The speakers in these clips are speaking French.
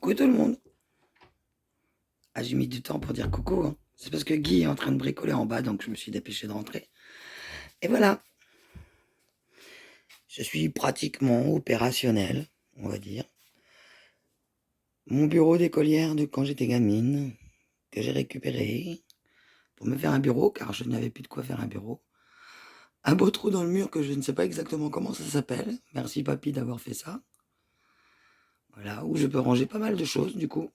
Coucou tout le monde. Ah, j'ai mis du temps pour dire coucou, hein. C'est parce que Guy est en train de bricoler en bas, donc je me suis dépêché de rentrer. Et voilà. Je suis pratiquement opérationnel, on va dire. Mon bureau d'écolière de quand j'étais gamine, que j'ai récupéré pour me faire un bureau, car je n'avais plus de quoi faire un bureau. Un beau trou dans le mur que je ne sais pas exactement comment ça s'appelle. Merci papy d'avoir fait ça. Voilà, où je peux ranger pas mal de choses du coup.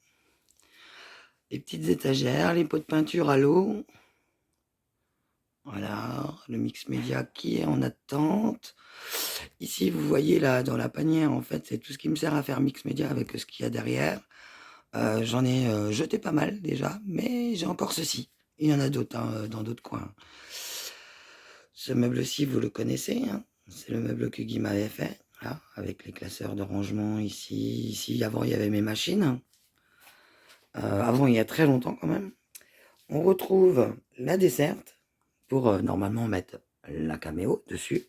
Les petites étagères, les pots de peinture à l'eau. Voilà, le mix média qui est en attente. Ici, vous voyez là, dans la panière, en fait, c'est tout ce qui me sert à faire mix média avec ce qu'il y a derrière. J'en ai jeté pas mal déjà, mais j'ai encore ceci. Il y en a d'autres hein, dans d'autres coins. Ce meuble-ci, vous le connaissez, hein, c'est le meuble que Guy m'avait fait, là, avec les classeurs de rangement ici. Ici, avant, il y avait mes machines. Avant, il y a très longtemps quand même. On retrouve la desserte pour normalement mettre la caméo dessus.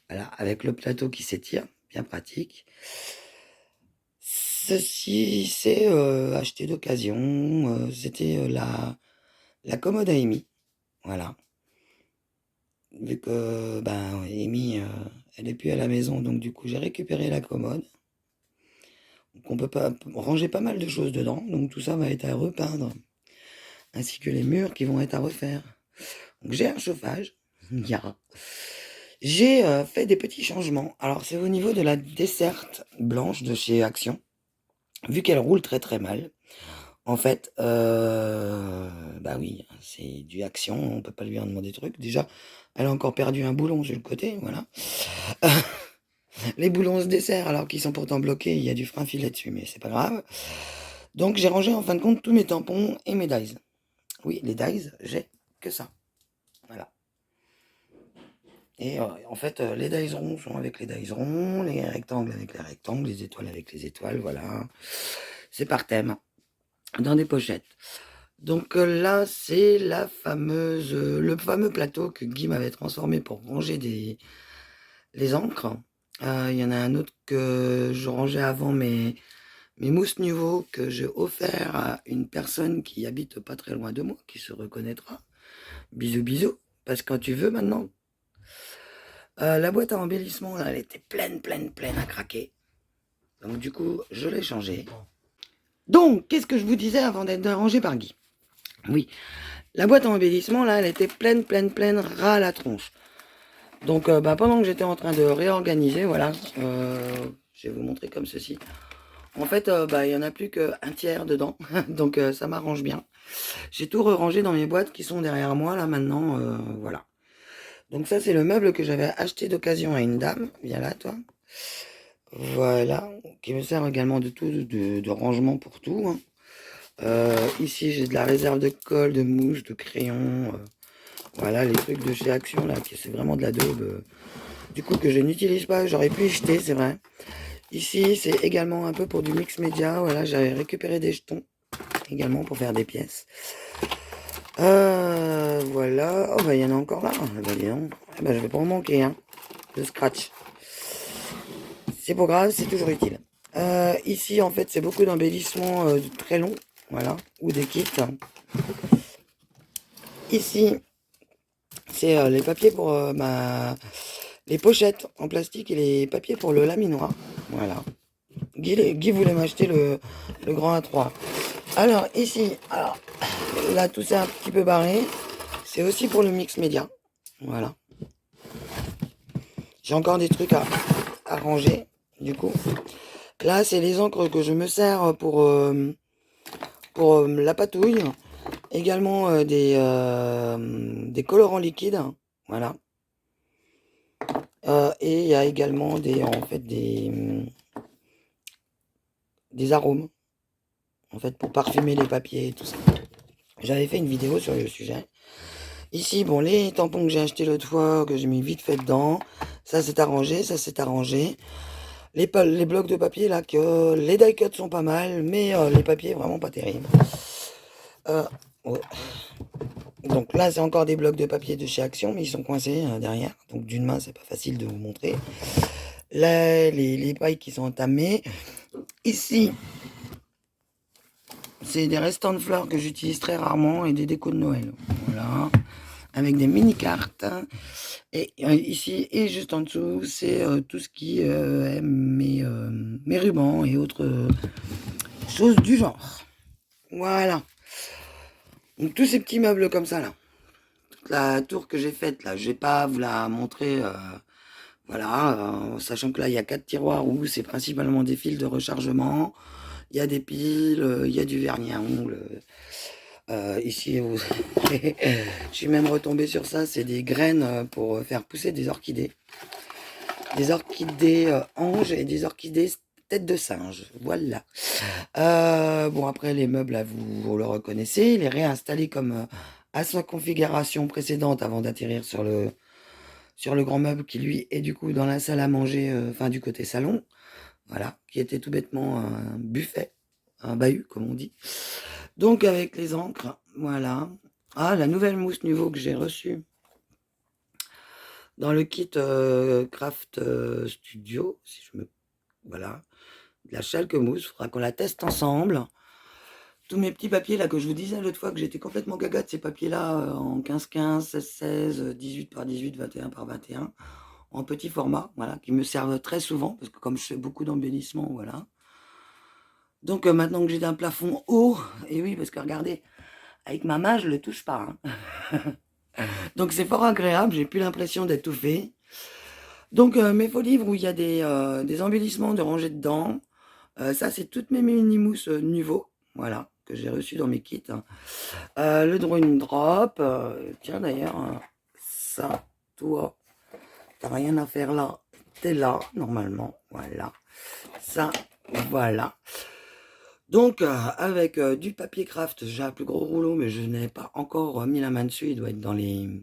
Voilà, avec le plateau qui s'étire, bien pratique. Ceci, c'est acheté d'occasion. C'était la commode à Amy. Voilà. Vu que ben, Amy, elle est plus à la maison, donc du coup, j'ai récupéré la commode. Donc on peut pas ranger pas mal de choses dedans. Donc tout ça va être à repeindre. Ainsi que les murs qui vont être à refaire. Donc j'ai un chauffage. J'ai fait des petits changements. Alors c'est au niveau de la desserte blanche de chez Action. Vu qu'elle roule très très mal, en fait, bah oui, c'est du Action, on peut pas lui en demander des trucs. Déjà, elle a encore perdu un boulon sur le côté, voilà. Les boulons se desserrent alors qu'ils sont pourtant bloqués, il y a du frein filet dessus, mais c'est pas grave. Donc j'ai rangé en fin de compte tous mes tampons et mes dies. Oui, les dies, j'ai que ça. Voilà. Et en fait, les dies ronds sont avec les dies ronds, les rectangles avec les rectangles, les étoiles avec les étoiles, voilà. C'est par thème, dans des pochettes. Donc là, c'est le fameux plateau que Guy m'avait transformé pour ranger les encres. Il y en a un autre que je rangeais avant mes mousses nouveaux que j'ai offert à une personne qui habite pas très loin de moi, qui se reconnaîtra. Bisous, bisous. Parce que quand tu veux maintenant. La boîte à embellissement, là, elle était pleine à craquer. Donc du coup, je l'ai changée. Donc, qu'est-ce que je vous disais avant d'être rangée par Guy? Oui, la boîte à embellissement, là, elle était pleine, ras à la tronche. Donc, bah, pendant que j'étais en train de réorganiser, voilà, je vais vous montrer comme ceci. En fait, bah, il n'y en a plus qu'un tiers dedans, donc ça m'arrange bien. J'ai tout rangé dans mes boîtes qui sont derrière moi, là, maintenant, voilà. Donc ça, c'est le meuble que j'avais acheté d'occasion à une dame. Viens là, toi. Voilà, qui me sert également de rangement pour tout, hein. Ici, j'ai de la réserve de colle, de mousse, de crayon. Voilà, les trucs de chez Action, là, qui c'est vraiment de la daube. Du coup, que je n'utilise pas, j'aurais pu y jeter, c'est vrai. Ici, c'est également un peu pour du mix média. Voilà, j'avais récupéré des jetons, également pour faire des pièces. Voilà. Oh, bah, il y en a encore là. Bah, dis donc. Bah, je vais pas en manquer, hein. De scratch. C'est pas grave, c'est toujours utile. Ici, en fait, c'est beaucoup d'embellissements très longs. Voilà. Ou des kits. Ici, c'est les papiers pour les pochettes en plastique et les papiers pour le laminoir. Voilà. Guy voulait m'acheter le grand A3. Alors, ici, alors, là, tout ça un petit peu barré. C'est aussi pour le mix média. Voilà. J'ai encore des trucs à ranger, du coup. Là, c'est les encres que je me sers pour la patouille. Également des colorants liquides. Voilà. Et il y a également des arômes. En fait, pour parfumer les papiers et tout ça. J'avais fait une vidéo sur le sujet. Ici, bon, les tampons que j'ai achetés l'autre fois, que j'ai mis vite fait dedans. Ça, c'est arrangé, ça, c'est arrangé. Les blocs de papier, là, que les die cuts sont pas mal, mais les papiers, vraiment pas terribles. Ouais. Donc là, c'est encore des blocs de papier de chez Action, mais ils sont coincés derrière. Donc d'une main, c'est pas facile de vous montrer. Là, les pailles qui sont entamées. Ici, c'est des restants de fleurs que j'utilise très rarement et des décos de Noël. Voilà, avec des mini-cartes. Et ici, et juste en dessous, c'est tout ce qui est mes rubans et autres choses du genre. Voilà. Donc tous ces petits meubles comme ça, là. Toute la tour que j'ai faite, là, je vais pas vous la montrer... voilà, sachant que là, il y a 4 tiroirs où c'est principalement des fils de rechargement. Il y a des piles, il y a du vernis à ongles. Ici, je suis même retombé sur ça, c'est des graines pour faire pousser des orchidées. Des orchidées anges et des orchidées tête de singe. Voilà. Bon, après, les meubles, là, vous le reconnaissez. Il est réinstallé comme à sa configuration précédente avant d'atterrir sur le grand meuble qui, lui, est du coup dans la salle à manger, enfin, du côté salon. Voilà, qui était tout bêtement un buffet, un bahut, comme on dit. Donc, avec les encres, voilà. Ah, la nouvelle mousse Nuvo que j'ai reçue dans le kit Craft Studio, si je me... Voilà, de la chalque mousse, il faudra qu'on la teste ensemble. Tous mes petits papiers là que je vous disais l'autre fois que j'étais complètement gaga de ces papiers là en 15-15, 16-16, 18 par 18, 21 par 21, en petit format, voilà, qui me servent très souvent, parce que comme je fais beaucoup d'embellissement, voilà. Donc maintenant que j'ai un plafond haut, et oui, parce que regardez, avec ma main, je le touche pas. Hein. Donc c'est fort agréable, j'ai plus l'impression d'être tout fait. Donc mes faux livres où il y a des embellissements de rangées dedans. Ça, c'est toutes mes mini-mousses Nuvo, voilà, que j'ai reçues dans mes kits. Le drawing drop, tiens d'ailleurs, ça, toi, t'as rien à faire là, t'es là, normalement, voilà. Ça, voilà. Donc, avec du papier craft, j'ai un plus gros rouleau, mais je n'ai pas encore mis la main dessus. Il doit être dans les...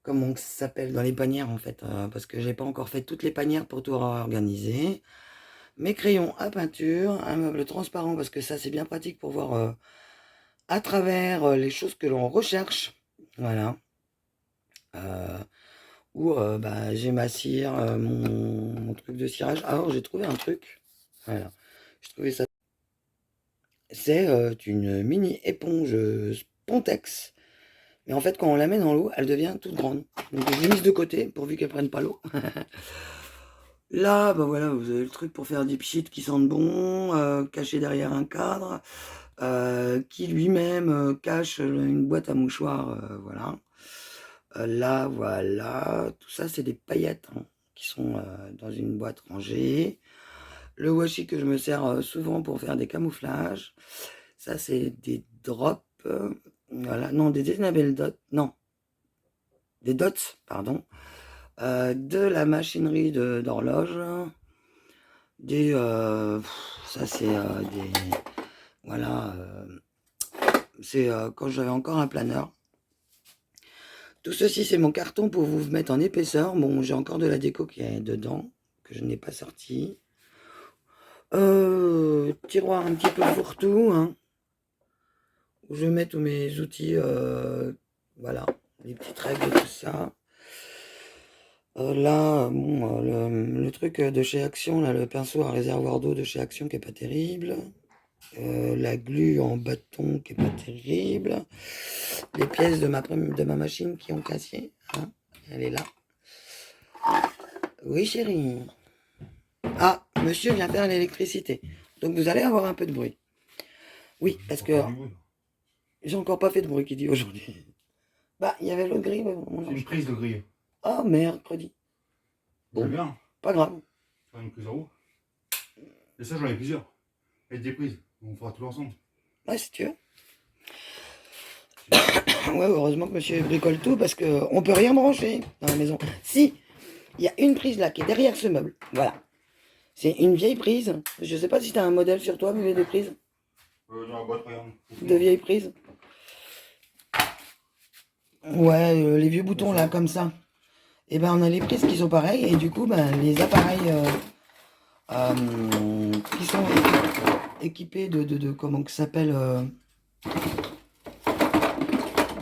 Comment ça s'appelle? Dans les panières, en fait. Parce que j'ai pas encore fait toutes les panières pour tout organiser. Mes crayons à peinture. Un meuble transparent, parce que ça, c'est bien pratique pour voir à travers les choses que l'on recherche. Voilà. Où bah, j'ai ma cire, mon truc de cirage. Alors, j'ai trouvé un truc. Voilà. J'ai trouvé ça. C'est une mini éponge Pontex. Mais en fait, quand on la met dans l'eau, elle devient toute grande. Donc je l'ai mise de côté, pourvu qu'elle prenne pas l'eau. Là, bah voilà, vous avez le truc pour faire des pchites qui sentent bon, caché derrière un cadre, qui lui-même cache une boîte à mouchoirs, voilà. Là, voilà, tout ça, c'est des paillettes hein, qui sont dans une boîte rangée. Le washi que je me sers souvent pour faire des camouflages. Ça, c'est des drops. Voilà, non, des enamel dots. Non, des dots, pardon. De la machinerie d'horloge. Des. Ça, c'est des. Voilà. C'est quand j'avais encore un planeur. Tout ceci, c'est mon carton pour vous mettre en épaisseur. Bon, j'ai encore de la déco qui est dedans, que je n'ai pas sorti. Tiroir un petit peu fourre-tout, hein, où je mets tous mes outils, voilà, les petites règles, tout ça. Là, bon, le truc de chez Action, là, le pinceau à réservoir d'eau de chez Action qui est pas terrible. La glu en bâton qui est pas terrible. Les pièces de ma machine qui ont cassé. Hein, elle est là. Oui, chérie. Ah, monsieur vient faire l'électricité. Donc vous allez avoir un peu de bruit. Oui, parce que j'ai encore pas fait de bruit qui dit aujourd'hui. Bah, il y avait le gris. C'est une prise de grille. Ah, mercredi. Bon, bien. Pas grave. Faire une prise en haut. Et ça, j'en ai plusieurs. Et des prises. On fera tout ensemble. Ouais, si tu veux. Ouais, heureusement que monsieur bricole tout parce qu'on peut rien brancher dans la maison. Si, il y a une prise là qui est derrière ce meuble. Voilà. C'est une vieille prise. Je sais pas si tu as un modèle sur toi, mais des prises. Dans la boîte, regarde. De vieilles prises. Ouais, les vieux boutons là, comme ça. Et ben on a les prises qui sont pareilles et du coup, ben, les appareils qui sont équipés de comment que ça s'appelle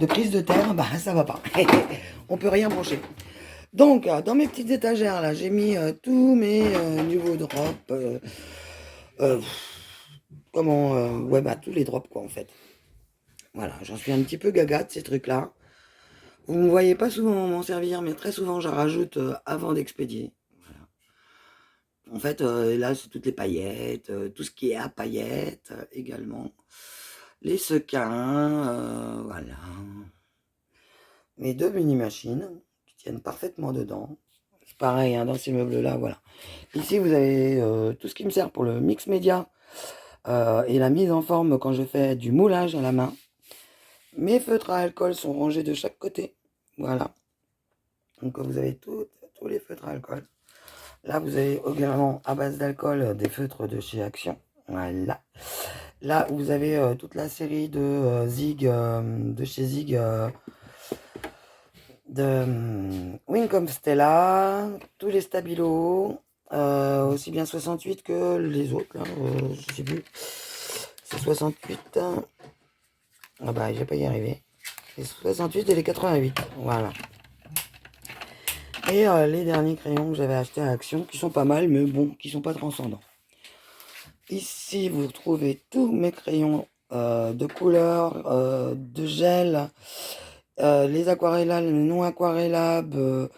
de prise de terre, bah ça va pas. On peut rien brancher. Donc, dans mes petites étagères, là, j'ai mis tous mes nouveaux drops. comment, ouais, bah, tous les drops, quoi, en fait. Voilà, j'en suis un petit peu gaga de ces trucs-là. Vous ne me voyez pas souvent m'en servir, mais très souvent, j'en rajoute avant d'expédier. Voilà. En fait, là, c'est toutes les paillettes, tout ce qui est à paillettes également. Les sequins, voilà. Mes 2 mini-machines qui tiennent parfaitement dedans. C'est pareil, hein, dans ces meubles-là, voilà. Ici, vous avez tout ce qui me sert pour le mix média et la mise en forme quand je fais du moulage à la main. Mes feutres à alcool sont rangés de chaque côté. Voilà. Donc vous avez tous les feutres à alcool. Là, vous avez également à base d'alcool des feutres de chez Action. Voilà. Là, vous avez toute la série de Zig, de chez Zig, de Wincom Stella, tous les stabilos, aussi bien 68 que les autres, là, je sais plus. C'est 68. Ah bah, je vais pas y arriver. Les 68 et les 88, voilà. Et les derniers crayons que j'avais achetés à Action, qui sont pas mal, mais bon, qui sont pas transcendants. Ici, vous retrouvez tous mes crayons de couleur, de gel, les aquarellables, les non aquarellables,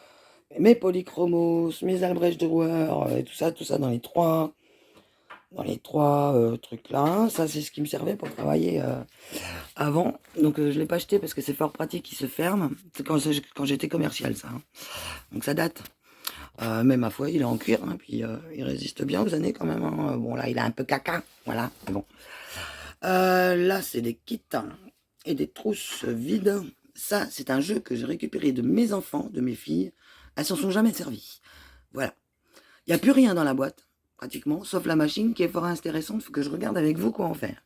mes polychromos, mes Albrecht de Rouwer, tout ça dans les trois trucs là. Ça, c'est ce qui me servait pour travailler avant. Donc, je l'ai pas acheté parce que c'est fort pratique, il se ferme. C'est quand j'étais commercial, ça. Hein. Donc, ça date. Mais ma foi, il est en cuir, hein, puis il résiste bien aux années quand même. Hein. Bon, là, il a un peu caca, voilà. Mais bon. Là, c'est des kits et des trousses vides. Ça, c'est un jeu que j'ai récupéré de mes enfants, de mes filles. Elles s'en sont jamais servies. Voilà. Il n'y a plus rien dans la boîte, pratiquement, sauf la machine qui est fort intéressante. Il faut que je regarde avec vous quoi en faire.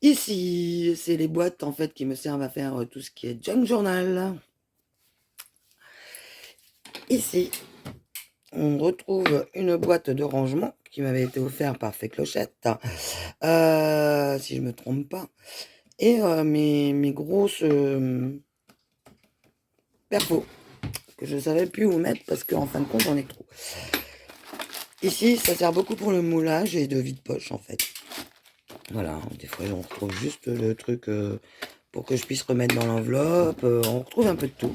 Ici, c'est les boîtes en fait qui me servent à faire tout ce qui est junk journal. Ici, on retrouve une boîte de rangement qui m'avait été offerte par Féclochette, si je me trompe pas. Et mes grosses perfos que je ne savais plus où mettre parce qu'en fin de compte, j'en ai trop. Ici, ça sert beaucoup pour le moulage et de vide-poche en fait. Voilà, des fois, on retrouve juste le truc pour que je puisse remettre dans l'enveloppe. On retrouve un peu de tout.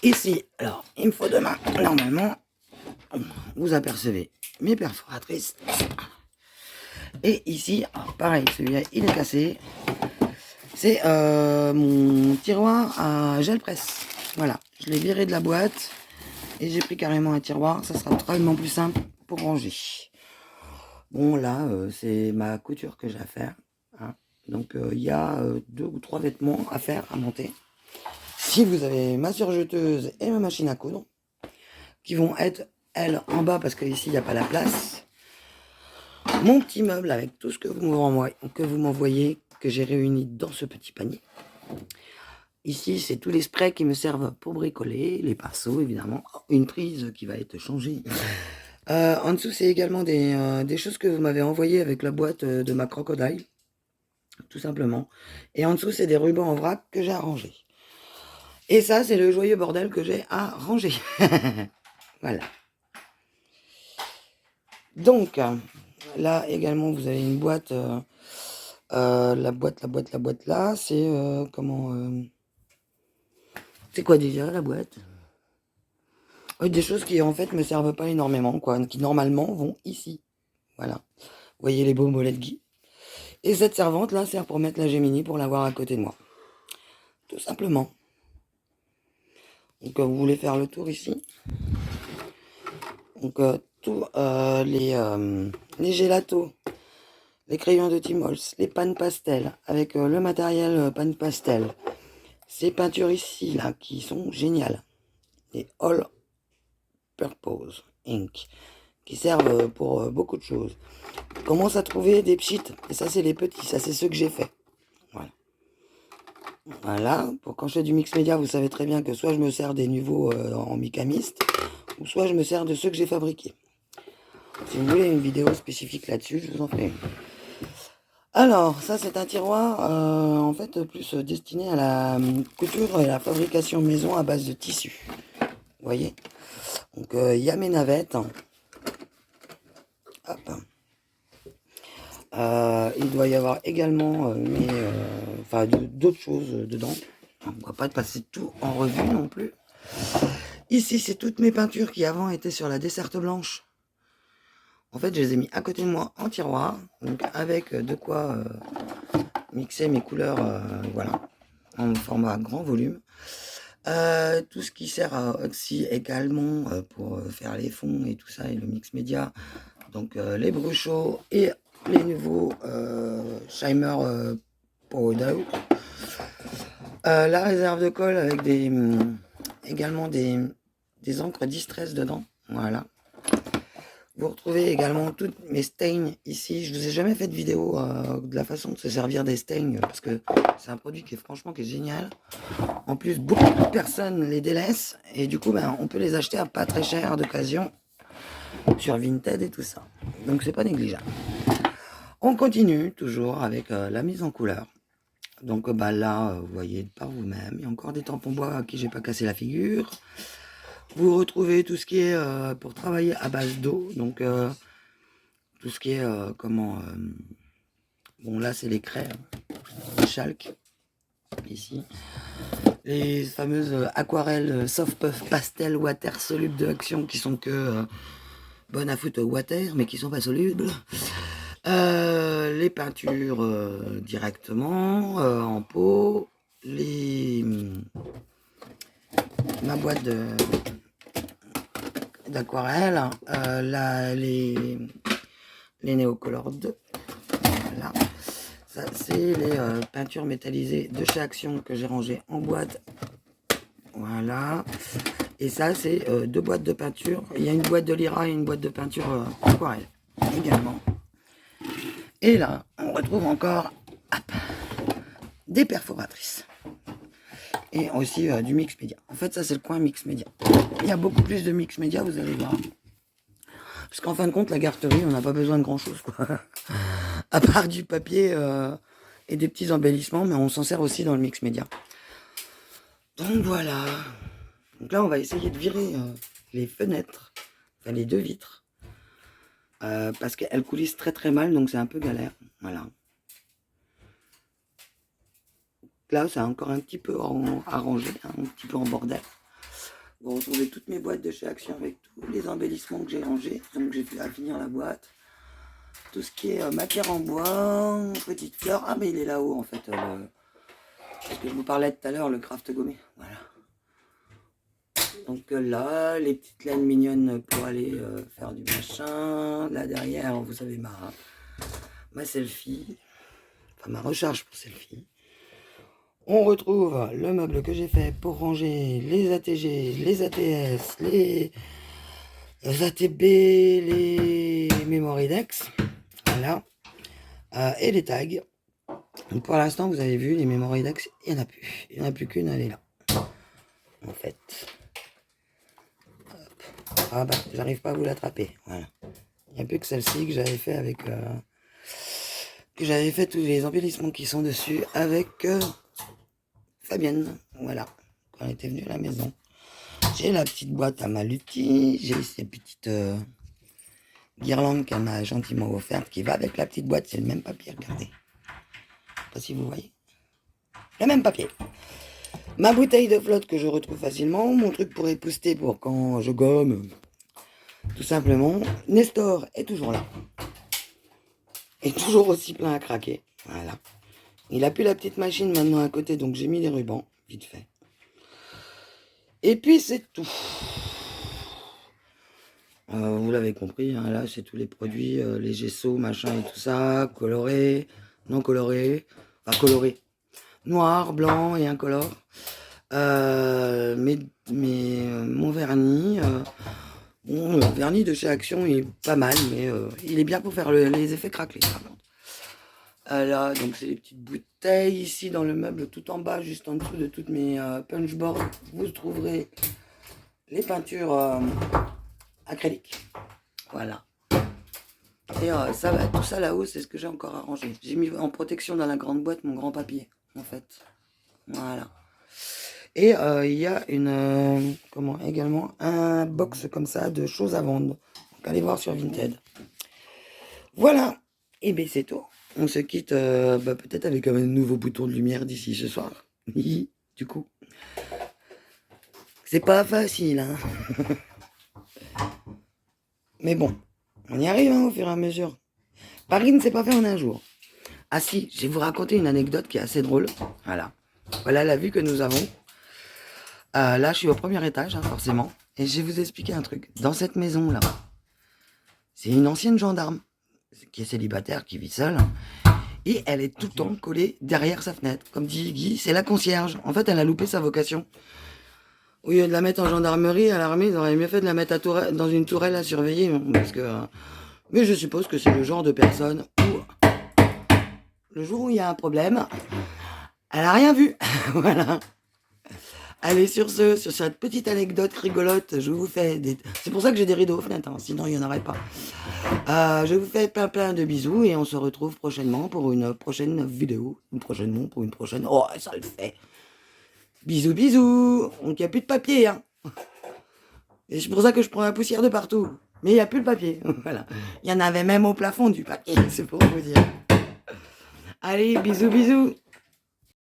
Ici, alors, il me faut deux mains. Normalement, vous apercevez mes perforatrices. Et ici, alors, pareil, celui-là, il est cassé. C'est mon tiroir à gel presse. Voilà, je l'ai viré de la boîte et j'ai pris carrément un tiroir. Ça sera vraiment plus simple pour ranger. Bon, là, c'est ma couture que j'ai à faire. Hein. Donc, il y a 2 ou 3 vêtements à faire, à monter. Si vous avez ma surjeteuse et ma machine à coudre, qui vont être, elles, en bas parce qu'ici, il n'y a pas la place. Mon petit meuble avec tout ce que vous m'envoyez, que j'ai réuni dans ce petit panier. Ici, c'est tous les sprays qui me servent pour bricoler, les pinceaux, évidemment. Une prise qui va être changée. En dessous, c'est également des choses que vous m'avez envoyées avec la boîte de ma crocodile. Tout simplement. Et en dessous, c'est des rubans en vrac que j'ai à ranger. Et ça, c'est le joyeux bordel que j'ai à ranger. Voilà. Donc, là également, vous avez une boîte. La boîte là, c'est c'est quoi déjà la boîte? Des choses qui en fait me servent pas énormément, quoi, qui normalement vont ici. Voilà. Vous voyez les beaux mollets de Guy. Et cette servante là sert pour mettre la Gemini pour l'avoir à côté de moi. Tout simplement. Donc vous voulez faire le tour ici. Donc tous les gélatos, les crayons de Timols, les pannes pastel avec le matériel panne pastel. Ces peintures ici là qui sont géniales. Les All Purpose Ink qui servent pour beaucoup de choses. Je commence à trouver des petites, et ça c'est les petits, ça c'est ceux que j'ai fait. Voilà. Voilà, pour quand je fais du mix média, vous savez très bien que soit je me sers des nouveaux en micamiste, ou soit je me sers de ceux que j'ai fabriqués. Si vous voulez une vidéo spécifique là-dessus, je vous en ferai une. Alors, ça c'est un tiroir en fait plus destiné à la couture et la fabrication maison à base de tissu. Vous voyez? Donc il y a mes navettes. Hop. Il doit y avoir également d'autres choses dedans. On ne va pas passer tout en revue non plus. Ici, c'est toutes mes peintures qui avant étaient sur la desserte blanche. En fait, je les ai mis à côté de moi en tiroir, donc avec de quoi mixer mes couleurs, voilà, en format grand volume. Tout ce qui sert à Oxy également pour faire les fonds et tout ça, et le mix média. Donc les bruchaux et les nouveaux Shimer Powder. La réserve de colle avec également des encres distress dedans. Voilà. Vous retrouvez également toutes mes stains ici. Je vous ai jamais fait de vidéo de la façon de se servir des stains parce que c'est un produit qui est génial. En plus, beaucoup de personnes les délaissent et du coup, on peut les acheter à pas très cher d'occasion sur Vinted et tout ça. Donc c'est pas négligeable. On continue toujours avec la mise en couleur. Donc là, vous voyez par vous-même, il y a encore des tampons bois à qui j'ai pas cassé la figure. Vous retrouvez tout ce qui est pour travailler à base d'eau. Donc tout ce qui est bon là c'est les craies, les chalques ici. Les fameuses aquarelles soft puff pastel water solubles de Action qui sont que bonnes à foutre au water mais qui sont pas solubles. Les peintures directement en pot, ma boîte d'aquarelle, les Neocolor 2, voilà. Ça c'est les peintures métallisées de chez Action que j'ai rangées en boîte, voilà. Et ça c'est 2 boîtes de peinture, il y a une boîte de Lyra et une boîte de peinture aquarelle également. Et là, on retrouve encore des perforatrices. Et aussi du mix média. En fait, ça, c'est le coin mix média. Il y a beaucoup plus de mix média, vous allez voir. Parce qu'en fin de compte, la garterie, on n'a pas besoin de grand-chose, quoi. À part du papier et des petits embellissements, mais on s'en sert aussi dans le mix média. Donc, voilà. Donc là, on va essayer de virer les fenêtres, enfin les 2 vitres. Parce qu'elles coulissent très très mal, donc c'est un peu galère. Voilà. Là, c'est encore un petit peu arrangé, un petit peu en bordel. Vous retrouvez toutes mes boîtes de chez Action avec tous les embellissements que j'ai rangés. Donc j'ai fait à finir la boîte. Tout ce qui est matière en bois, petite fleur. Ah mais il est là-haut en fait. Parce que je vous parlais tout à l'heure, le craft gommé. Voilà. Donc là, les petites laines mignonnes pour aller faire du machin. Là derrière, vous savez, ma selfie. Enfin, ma recharge pour selfie. On retrouve le meuble que j'ai fait pour ranger les ATG, les ATS, les ATB, les Memoridex. Voilà. Et les tags. Donc pour l'instant, vous avez vu, les Memoridex, il n'y en a plus. Il n'y en a plus qu'une, elle est là. En fait. Hop. Ah bah, j'arrive pas à vous l'attraper. Voilà. Il n'y a plus que celle-ci que j'avais fait avec... que j'avais fait tous les embellissements qui sont dessus avec... Fabienne, voilà, quand elle était venue à la maison. J'ai la petite boîte à Maluti, j'ai ces petites guirlandes qu'elle m'a gentiment offertes qui va avec la petite boîte, c'est le même papier, regardez. Je sais pas si vous voyez. Le même papier. Ma bouteille de flotte que je retrouve facilement, mon truc pour épousseter pour quand je gomme, tout simplement. Nestor est toujours là. Est toujours aussi plein à craquer, voilà. Il a plus la petite machine maintenant à côté, donc j'ai mis les rubans, vite fait. Et puis c'est tout. Vous l'avez compris, hein, là c'est tous les produits, les gessos, machin et tout ça, colorés, non colorés, enfin colorés, noir, blanc et incolore. Mon vernis, bon, le vernis de chez Action il est pas mal, mais il est bien pour faire les effets craquelés. Par contre. Là, donc c'est les petites bouteilles ici dans le meuble, tout en bas, juste en dessous de toutes mes punchboards, vous trouverez les peintures acryliques. Voilà. Et ça va, tout ça là-haut, c'est ce que j'ai encore arrangé. J'ai mis en protection dans la grande boîte mon grand papier, en fait. Voilà. Et il y a également un box comme ça de choses à vendre. Donc allez voir sur Vinted. Voilà. Et bien c'est tout. On se quitte peut-être avec un nouveau bouton de lumière d'ici ce soir. Du coup. C'est pas facile, hein. Mais bon, on y arrive au fur et à mesure. Paris ne s'est pas fait en un jour. Ah si, je vais vous raconter une anecdote qui est assez drôle. Voilà. Voilà la vue que nous avons. Là, je suis au premier étage, hein, forcément. Et je vais vous expliquer un truc. Dans cette maison-là, c'est une ancienne gendarme qui est célibataire, qui vit seule. Et elle est tout le temps collée derrière sa fenêtre. Comme dit Guy, c'est la concierge. En fait, elle a loupé sa vocation. Au lieu de la mettre en gendarmerie, à l'armée, ils auraient mieux fait de la mettre dans une tourelle à surveiller. Parce que, mais je suppose que c'est le genre de personne où, le jour où il y a un problème, elle a rien vu. Voilà. Allez, sur cette petite anecdote rigolote, je vous fais des... C'est pour ça que j'ai des rideaux aux fenêtres, hein, sinon il n'y en aurait pas. Je vous fais plein de bisous et on se retrouve prochainement pour une prochaine vidéo. Prochainement pour une prochaine... Oh, ça le fait. Bisous, bisous. Donc il n'y a plus de papier, hein. Et c'est pour ça que je prends la poussière de partout. Mais il n'y a plus de papier. Voilà. Il y en avait même au plafond du papier, c'est pour vous dire. Allez, bisous, bisous.